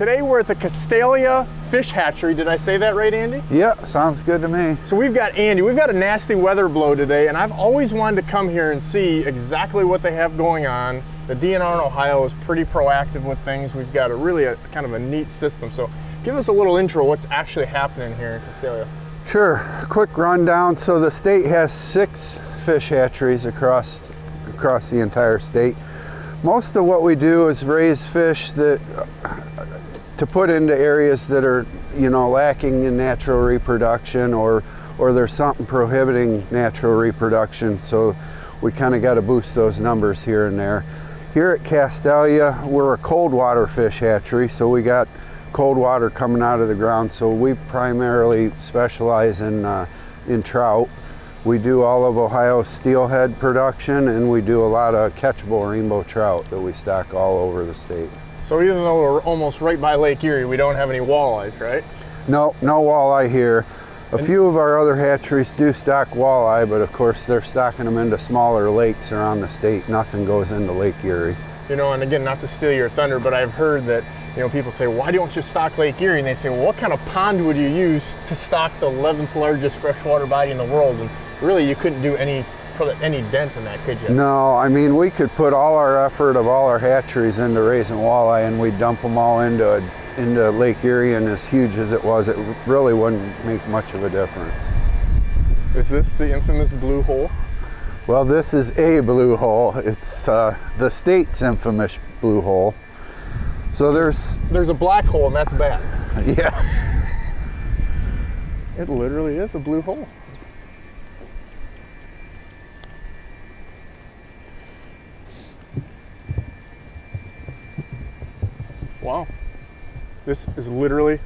Today we're at the Castalia Fish Hatchery. Did I say that right, Andy? Yeah, sounds good to me. So we've got Andy. We've got a nasty weather blow today, and I've always wanted to come here and see exactly what they have going on. The DNR in Ohio is pretty proactive with things. We've got a kind of a neat system. So give us a little intro, what's actually happening here in Castalia. Sure, quick rundown. So the state has 6 fish hatcheries across the entire state. Most of what we do is raise fish that to put into areas that are, lacking in natural reproduction, or there's something prohibiting natural reproduction. So we kind of got to boost those numbers here and there. Here at Castalia, we're a cold water fish hatchery, so we got cold water coming out of the ground. So we primarily specialize in trout. We do all of Ohio's steelhead production, and we do a lot of catchable rainbow trout that we stock all over the state. So even though we're almost right by Lake Erie, we don't have any walleyes, right? No walleye here. A few of our other hatcheries do stock walleye, but of course they're stocking them into smaller lakes around the state. Nothing goes into Lake Erie. And again, not to steal your thunder, but I've heard that people say, why don't you stock Lake Erie? And they say, well, what kind of pond would you use to stock the 11th largest freshwater body in the world? And really, you couldn't do any dent in that, could you? No, I mean, we could put all our effort of all our hatcheries into raising walleye, and we'd dump them all into Lake Erie, and as huge as it was, it really wouldn't make much of a difference. Is this the infamous blue hole? Well, this is a blue hole. It's the state's infamous blue hole. So there's a black hole, and that's bad. Yeah. It literally is a blue hole. Wow. This is literally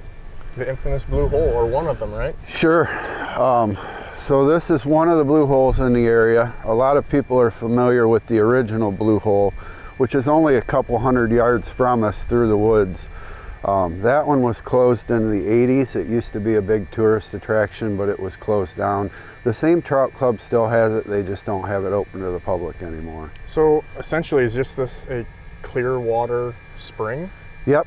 the infamous blue hole, or one of them, right? Sure. So this is one of the blue holes in the area. A lot of people are familiar with the original blue hole, which is only a couple hundred yards from us through the woods. That one was closed in the 80s. It used to be a big tourist attraction, but it was closed down. The same trout club still has it, they just don't have it open to the public anymore. So essentially, is just this a clear water spring? Yep,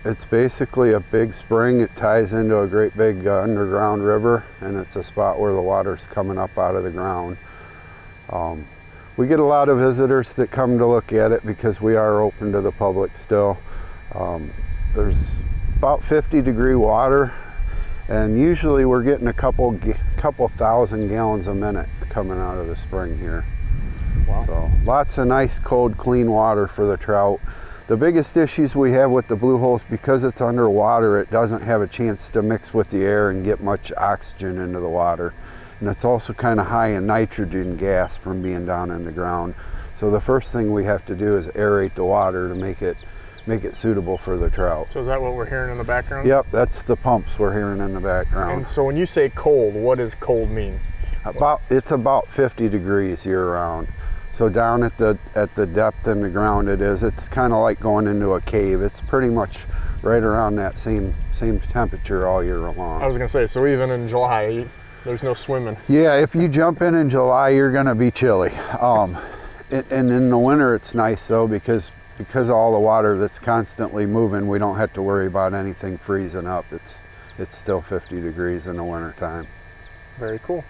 it's basically a big spring. It ties into a great big underground river, and it's a spot where the water's coming up out of the ground. We get a lot of visitors that come to look at it because we are open to the public still. There's about 50-degree water, and usually we're getting a couple thousand gallons a minute coming out of the spring here. Wow. So lots of nice, cold, clean water for the trout. The biggest issues we have with the blue holes, because it's underwater, it doesn't have a chance to mix with the air and get much oxygen into the water. And it's also kind of high in nitrogen gas from being down in the ground. So the first thing we have to do is aerate the water to make it suitable for the trout. So is that what we're hearing in the background? Yep, that's the pumps we're hearing in the background. And so when you say cold, what does cold mean? It's about 50 degrees year round. So down at the depth in the ground it's kind of like going into a cave. It's pretty much right around that same temperature all year long. I was gonna say, so even in July, there's no swimming. Yeah, if you jump in July, you're gonna be chilly. And in the winter, it's nice though, because of all the water that's constantly moving, we don't have to worry about anything freezing up. It's still 50 degrees in the winter time. Very cool.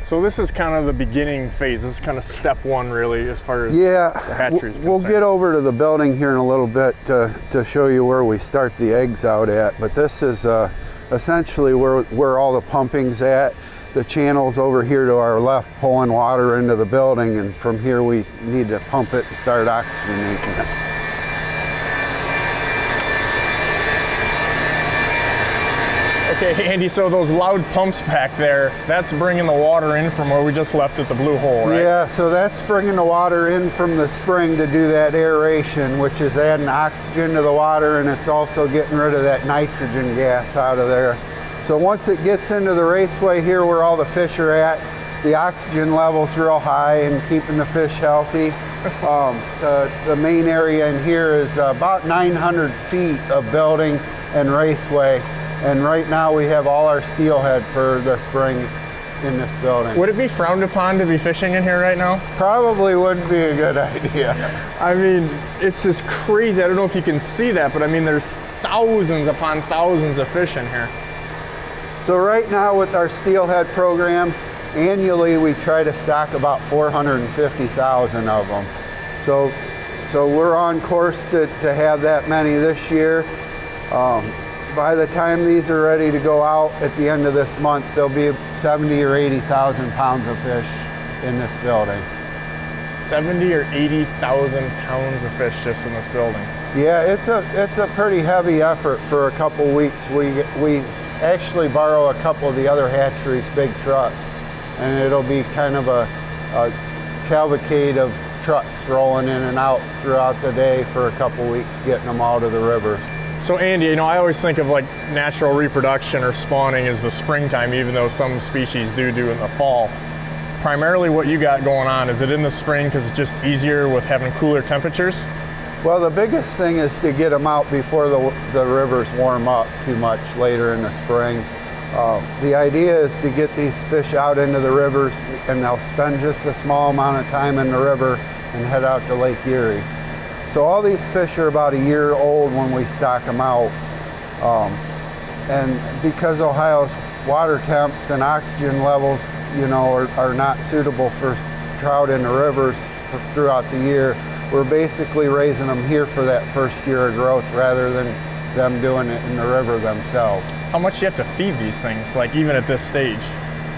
So this is kind of the beginning phase. This is kind of step one, really, as far as the hatchery is concerned. We'll get over to the building here in a little bit to show you where we start the eggs out at. But this is essentially where all the pumping's at. The channel's over here to our left, pulling water into the building, and from here we need to pump it and start oxygenating it. Okay, Andy, so those loud pumps back there, that's bringing the water in from where we just left at the blue hole, right? Yeah, so that's bringing the water in from the spring to do that aeration, which is adding oxygen to the water, and it's also getting rid of that nitrogen gas out of there. So once it gets into the raceway here where all the fish are at, the oxygen level's real high and keeping the fish healthy. The main area in here is about 900 feet of building and raceway. And right now we have all our steelhead for the spring in this building. Would it be frowned upon to be fishing in here right now? Probably wouldn't be a good idea. I mean, it's just crazy. I don't know if you can see that, but I mean, there's thousands upon thousands of fish in here. So right now with our Steelhead program, annually we try to stock about 450,000 of them. So we're on course to have that many this year. By the time these are ready to go out at the end of this month, there'll be 70 or 80,000 pounds of fish in this building. 70 or 80,000 pounds of fish just in this building. Yeah, it's a pretty heavy effort for a couple weeks. We actually borrow a couple of the other hatcheries' big trucks, and it'll be kind of a cavalcade of trucks rolling in and out throughout the day for a couple weeks, getting them out of the rivers. So Andy, you know, I always think of like natural reproduction or spawning as the springtime, even though some species do in the fall. Primarily what you got going on, is it in the spring because it's just easier with having cooler temperatures? Well, the biggest thing is to get them out before the rivers warm up too much later in the spring. The idea is to get these fish out into the rivers, and they'll spend just a small amount of time in the river and head out to Lake Erie. So all these fish are about a year old when we stock them out. And because Ohio's water temps and oxygen levels, you know, are not suitable for trout in the rivers throughout the year, we're basically raising them here for that first year of growth rather than them doing it in the river themselves. How much do you have to feed these things, like even at this stage?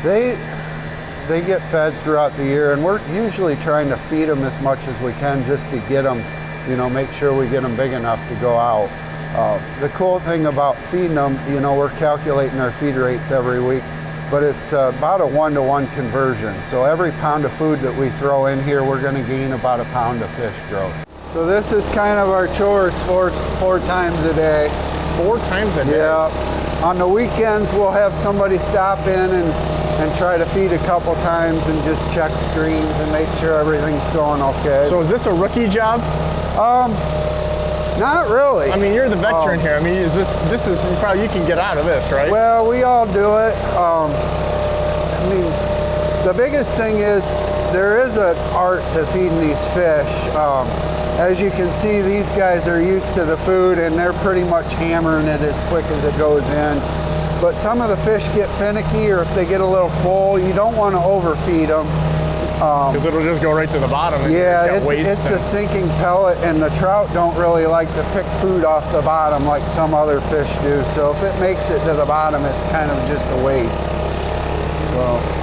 They get fed throughout the year, and we're usually trying to feed them as much as we can just to get them, you know, make sure we get them big enough to go out. The cool thing about feeding them, you know, we're calculating our feed rates every week, but it's about a 1-to-1 conversion. So every pound of food that we throw in here, we're going to gain about a pound of fish growth. So this is kind of our chores four times a day. 4 times a day? Yeah. On the weekends, we'll have somebody stop in and try to feed a couple times and just check screens and make sure everything's going okay. So is this a rookie job? Not really. I mean, you're the veteran here. I mean, this is probably, you can get out of this, right? Well, we all do it. I mean, the biggest thing is there is an art to feeding these fish. As you can see, these guys are used to the food and they're pretty much hammering it as quick as it goes in. But some of the fish get finicky, or if they get a little full, you don't want to overfeed them. Because it'll just go right to the bottom. And yeah, it's a sinking pellet, and the trout don't really like to pick food off the bottom like some other fish do. So if it makes it to the bottom, it's kind of just a waste. So.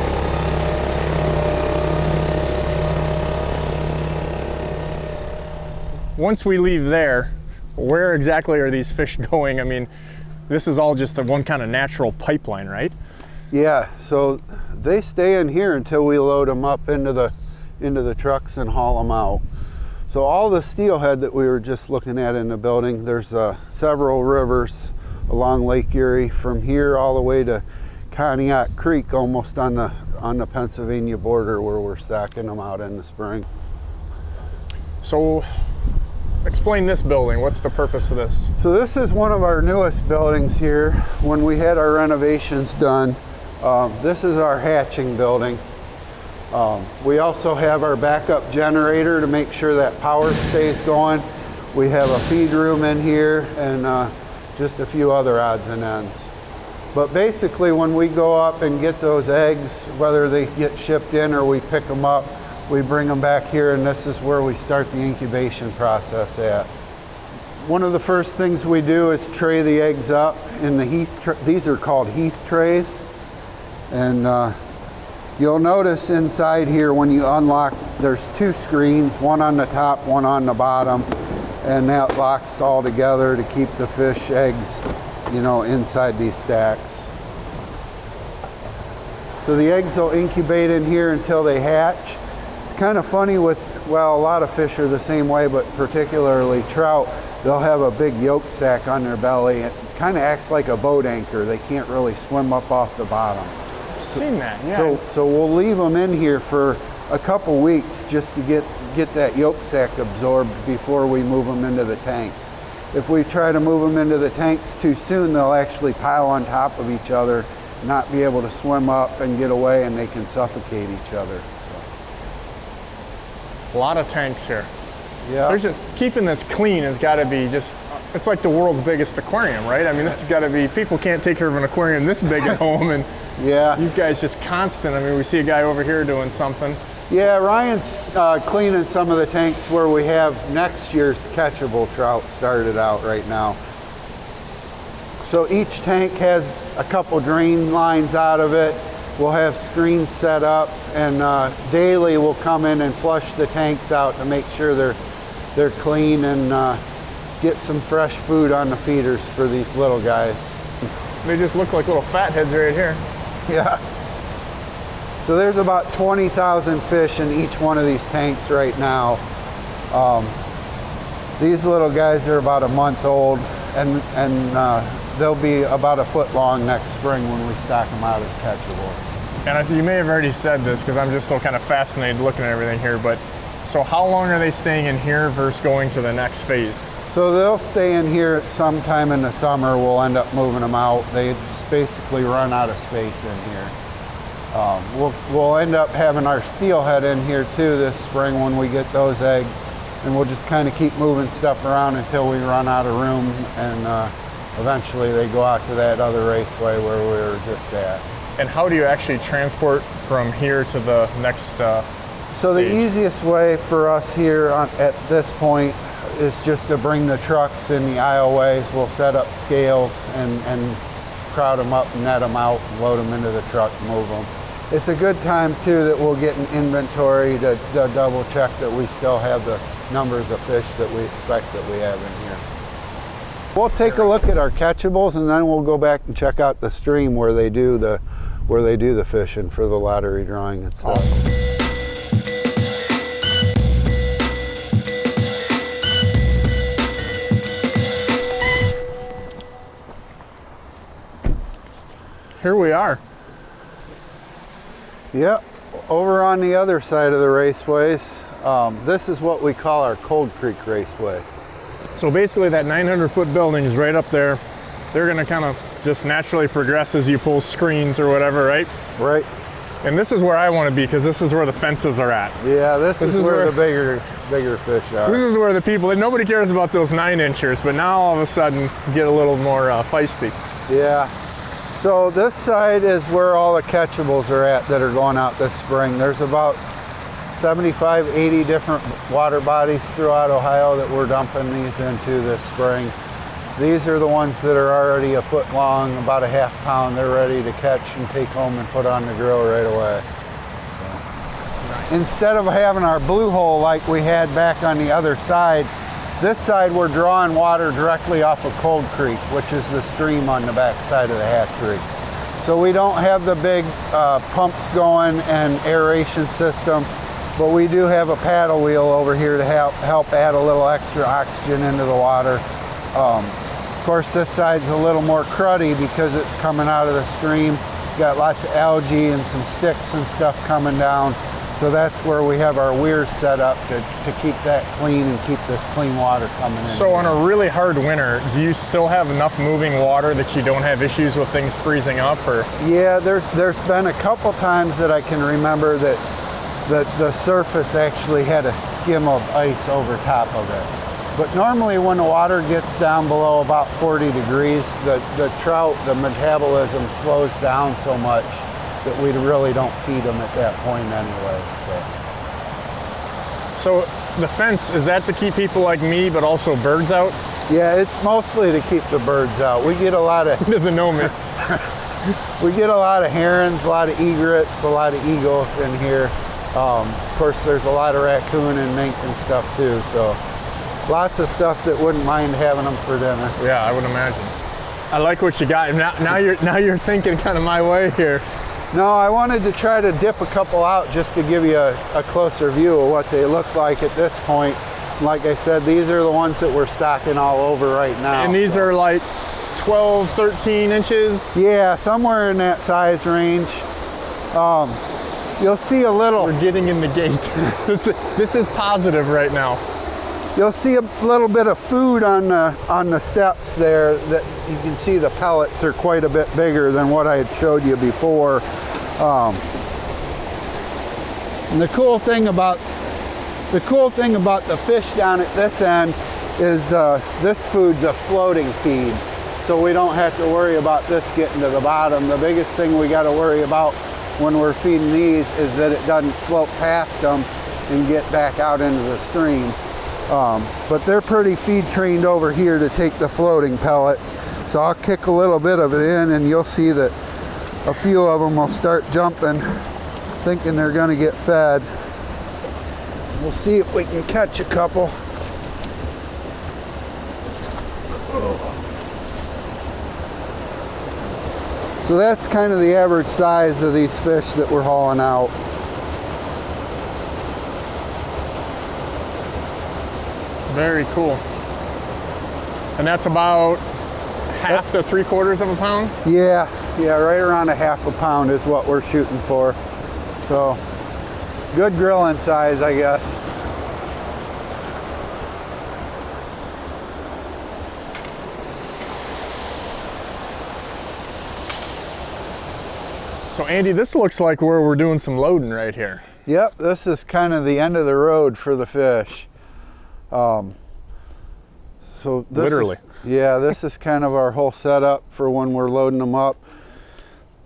Once we leave there, where exactly are these fish going? I mean, this is all just the one kind of natural pipeline, right? Yeah, so they stay in here until we load them up into the trucks and haul them out. So all the steelhead that we were just looking at in the building, there's several rivers along Lake Erie from here all the way to Conneaut Creek, almost on the Pennsylvania border, where we're stocking them out in the spring. So explain this building. What's the purpose of this? So this is one of our newest buildings here. When we had our renovations done, this is our hatching building. We also have our backup generator to make sure that power stays going. We have a feed room in here and just a few other odds and ends. But basically, when we go up and get those eggs, whether they get shipped in or we pick them up, we bring them back here, and this is where we start the incubation process at. One of the first things we do is tray the eggs up in the these are called Heath trays. And you'll notice inside here when you unlock, there's 2 screens, one on the top, one on the bottom, and that locks all together to keep the fish eggs, you know, inside these stacks. So the eggs will incubate in here until they hatch. It's kind of funny with, well, a lot of fish are the same way, but particularly trout, they'll have a big yolk sac on their belly. It kind of acts like a boat anchor. They can't really swim up off the bottom. I've seen that, yeah. So we'll leave them in here for a couple weeks just to get that yolk sac absorbed before we move them into the tanks. If we try to move them into the tanks too soon, they'll actually pile on top of each other not be able to swim up and get away, and they can suffocate each other. A lot of tanks here. Yeah. There's just, keeping this clean has got to be just, it's like the world's biggest aquarium, right? I mean, this has got to be, people can't take care of an aquarium this big at home, and yeah, you guys just constant. I mean, we see a guy over here doing something. Yeah, Ryan's cleaning some of the tanks where we have next year's catchable trout started out right now. So each tank has a couple drain lines out of it. We'll have screens set up, and daily we'll come in and flush the tanks out to make sure they're clean, and get some fresh food on the feeders for these little guys. They just look like little fatheads right here. Yeah. So there's about 20,000 fish in each one of these tanks right now. These little guys are about a month old, and they'll be about a foot long next spring when we stock them out as catchables. And you may have already said this, because I'm just still kind of fascinated looking at everything here, but so how long are they staying in here versus going to the next phase? So they'll stay in here sometime in the summer. We'll end up moving them out. They just basically run out of space in here. We'll end up having our steelhead in here too this spring when we get those eggs, and we'll just kind of keep moving stuff around until we run out of room, and eventually they go out to that other raceway where we were just at. And how do you actually transport from here to the next So the easiest way for us here at this point is just to bring the trucks in the aisleways. We'll set up scales and crowd them up, net them out, load them into the truck, move them. It's a good time too that we'll get an inventory to double check that we still have the numbers of fish that we expect that we have in here. We'll take a look at our catchables, and then we'll go back and check out the stream where they do the fishing for the lottery drawing and stuff. Awesome. Here we are. Yep, over on the other side of the raceways, this is what we call our Cold Creek Raceway. So basically that 900-foot building is right up there. They're gonna kind of just naturally progress as you pull screens or whatever, right? Right. And this is where I want to be, because this is where the fences are at. Yeah, this is where the bigger fish are. This is where the people, nobody cares about those 9-inchers, but now all of a sudden get a little more feisty. Yeah. So this side is where all the catchables are at that are going out this spring. There's about 75, 80 different water bodies throughout Ohio that we're dumping these into this spring. These are the ones that are already a foot long, about a half pound. They're ready to catch and take home and put on the grill right away. So, instead of having our blue hole like we had back on the other side, this side we're drawing water directly off of Cold Creek, which is the stream on the back side of the hatchery. So we don't have the big pumps going and aeration system, but we do have a paddle wheel over here to help add a little extra oxygen into the water. Of course, this side's a little more cruddy because it's coming out of the stream. Got lots of algae and some sticks and stuff coming down. So that's where we have our weirs set up to keep that clean and keep this clean water coming in. So on a really hard winter, do you still have enough moving water that you don't have issues with things freezing up? Or? Yeah, there's been a couple times that I can remember that the surface actually had a skim of ice over top of it. But normally when the water gets down below about 40 degrees, the trout, the metabolism slows down so much that we really don't feed them at that point anyway. So the fence, is that to keep people like me, but also birds out? Yeah, it's mostly to keep the birds out. We get a lot of... He doesn't know me. We get a lot of herons, a lot of egrets, a lot of eagles in here. Of course, there's a lot of raccoon and mink and stuff too, so lots of stuff that wouldn't mind having them for dinner. Yeah, I would imagine. I like what you got. Now you're thinking kind of my way here. No, I wanted to try to dip a couple out just to give you a closer view of what they look like at this point. Like I said, these are the ones that we're stocking all over right now. And these are like 12, 13 inches? Yeah, somewhere in that size range. You'll see a little... We're getting in the gate. This is positive right now. You'll see a little bit of food on the steps there. That you can see the pellets are quite a bit bigger than what I had showed you before. And the cool thing about the fish down at this end is this food's a floating feed, so we don't have to worry about this getting to the bottom. The biggest thing we got to worry about when we're feeding these is that it doesn't float past them and get back out into the stream. But they're pretty feed trained over here to take the floating pellets. So I'll kick a little bit of it in and you'll see that a few of them will start jumping, thinking they're going to get fed. We'll see if we can catch a couple. So that's kind of the average size of these fish that we're hauling out. Very cool. And that's about half to 3/4 of a pound? Yeah, right around a half a pound is what we're shooting for. So, good grilling size, I guess. So Andy, this looks like where we're doing some loading right here. Yep, this is kind of the end of the road for the fish. So this literally. This is kind of our whole setup for when we're loading them up.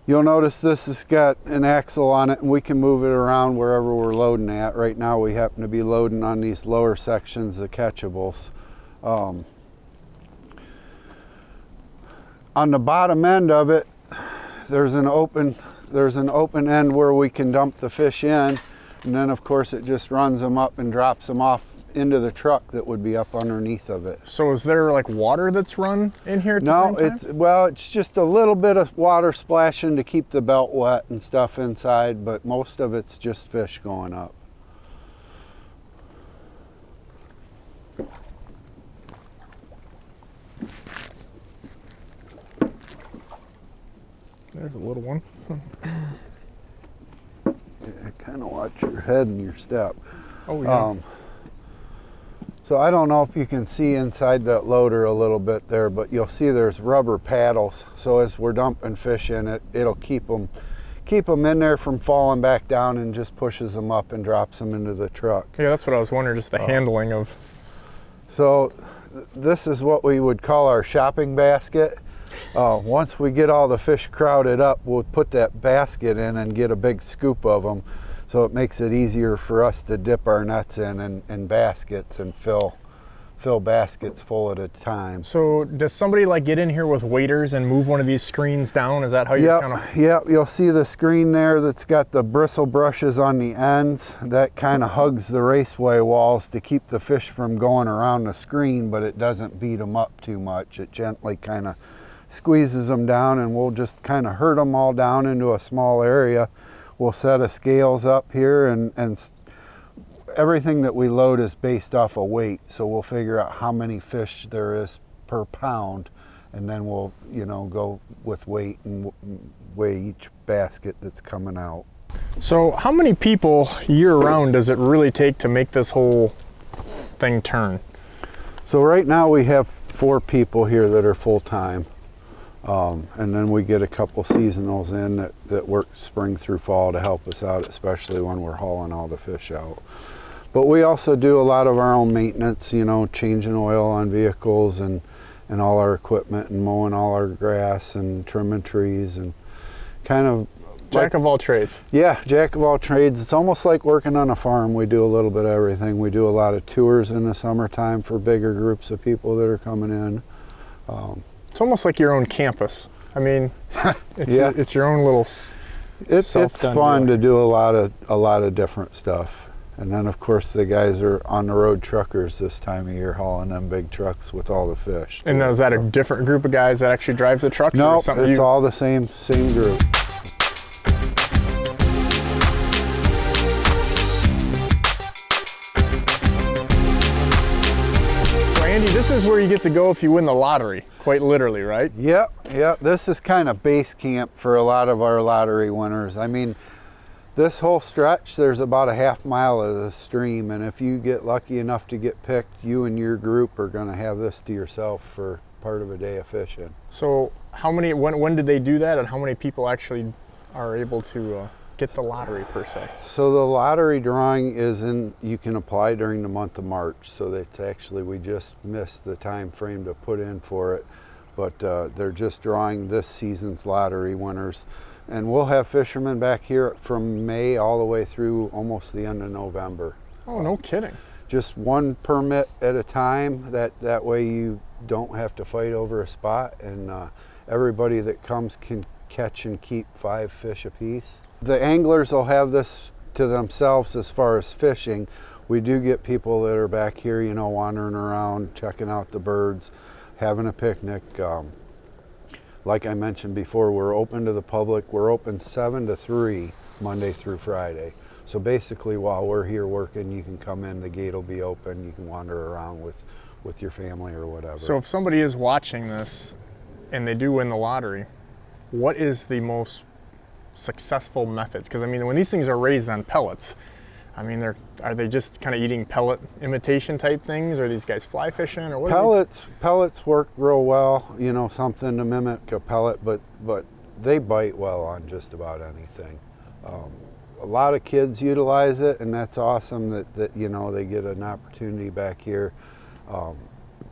You'll notice this has got an axle on it and we can move it around wherever we're loading at. Right now we happen to be loading on these lower sections, the catchables. On the bottom end of it, there's an open end where we can dump the fish in, and then of course it just runs them up and drops them off into the truck that would be up underneath of it. So is there like water that's run in here at the same time? It's just a little bit of water splashing to keep the belt wet and stuff inside, but most of it's just fish going up. There's a little one. Kind of watch your head and your step. Oh yeah. So I don't know if you can see inside that loader a little bit there, but you'll see there's rubber paddles. So as we're dumping fish in it, it'll keep them in there from falling back down and just pushes them up and drops them into the truck. Yeah, that's what I was wondering, just the handling of. So this is what we would call our shopping basket. Once we get all the fish crowded up, we'll put that basket in and get a big scoop of them. So it makes it easier for us to dip our nets in baskets and fill baskets full at a time. So does somebody like get in here with waders and move one of these screens down? Is that how you kind of? Yep, you'll see the screen there that's got the bristle brushes on the ends. That kind of hugs the raceway walls to keep the fish from going around the screen, but it doesn't beat them up too much. It gently kind of squeezes them down, and we'll just kind of herd them all down into a small area. We'll set a scales up here, and everything that we load is based off of weight. So we'll figure out how many fish there is per pound, and then we'll, go with weight and weigh each basket that's coming out. So how many people year round does it really take to make this whole thing turn? So right now we have 4 people here that are full-time. And then we get a couple seasonals in that work spring through fall to help us out, especially when we're hauling all the fish out. But we also do a lot of our own maintenance, changing oil on vehicles and all our equipment and mowing all our grass and trimming trees and kind of... Jack of all trades. Yeah, jack of all trades. It's almost like working on a farm. We do a little bit of everything. We do a lot of tours in the summertime for bigger groups of people that are coming in. It's almost like your own campus. I mean, it's your own little. It's fun to do a lot of different stuff, and then of course the guys are on the road truckers this time of year hauling them big trucks with all the fish. And is that a different group of guys that actually drives the trucks? No, it's all the same group. Andy, this is where you get to go if you win the lottery, quite literally, right? Yep. This is kind of base camp for a lot of our lottery winners. I mean, This whole stretch, there's about a half mile of the stream, and if you get lucky enough to get picked, you and your group are going to have this to yourself for part of a day of fishing. So how many, when did they do that, and how many people actually are able to get the lottery per se? So the lottery drawing is you can apply during the month of March, so that's actually, we just missed the time frame to put in for it, but they're just drawing this season's lottery winners. And we'll have fishermen back here from May all the way through almost the end of November. Oh, no kidding. Just one permit at a time. That way you don't have to fight over a spot, and everybody that comes can catch and keep 5 fish apiece. The anglers will have this to themselves as far as fishing. We do get people that are back here, you know, wandering around, checking out the birds, having a picnic. Like I mentioned before, we're open to the public. We're open 7 to 3, Monday through Friday. So basically, while we're here working, you can come in, the gate will be open, you can wander around with your family or whatever. So if somebody is watching this and they do win the lottery, what is the most successful methods? Because I mean, when these things are raised on pellets, I mean, are they just kind of eating pellet imitation type things? Or are these guys fly fishing? Or what? Pellets work real well, you know, something to mimic a pellet, but they bite well on just about anything. A lot of kids utilize it, and that's awesome that you know, they get an opportunity back here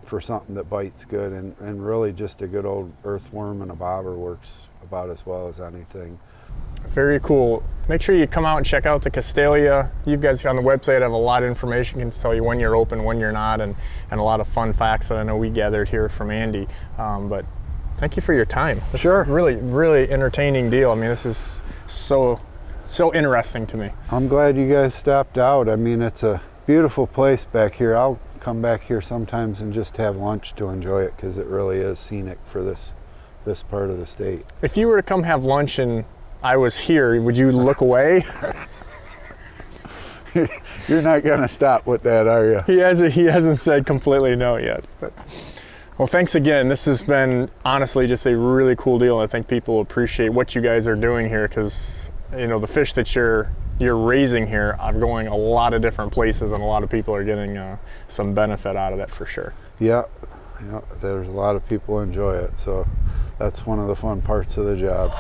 for something that bites good, and really just a good old earthworm and a bobber works about as well as anything. Very cool. Make sure you come out and check out the Castalia. You guys on the website have a lot of information. Can tell you when you're open, when you're not, and a lot of fun facts that I know we gathered here from Andy. But thank you for your time. This Sure. is really entertaining deal. I mean, this is so interesting to me. I'm glad you guys stopped out. I mean, it's a beautiful place back here. I'll come back here sometimes and just have lunch to enjoy it, because it really is scenic for this part of the state. If you were to come have lunch and I was here, would you look away? You're not gonna stop with that, are you? He hasn't said completely no yet. But, well, thanks again. This has been honestly just a really cool deal. I think people appreciate what you guys are doing here, because you know, the fish that you're raising here are going a lot of different places, and a lot of people are getting some benefit out of that for sure. Yeah, there's a lot of people enjoy it, so that's one of the fun parts of the job.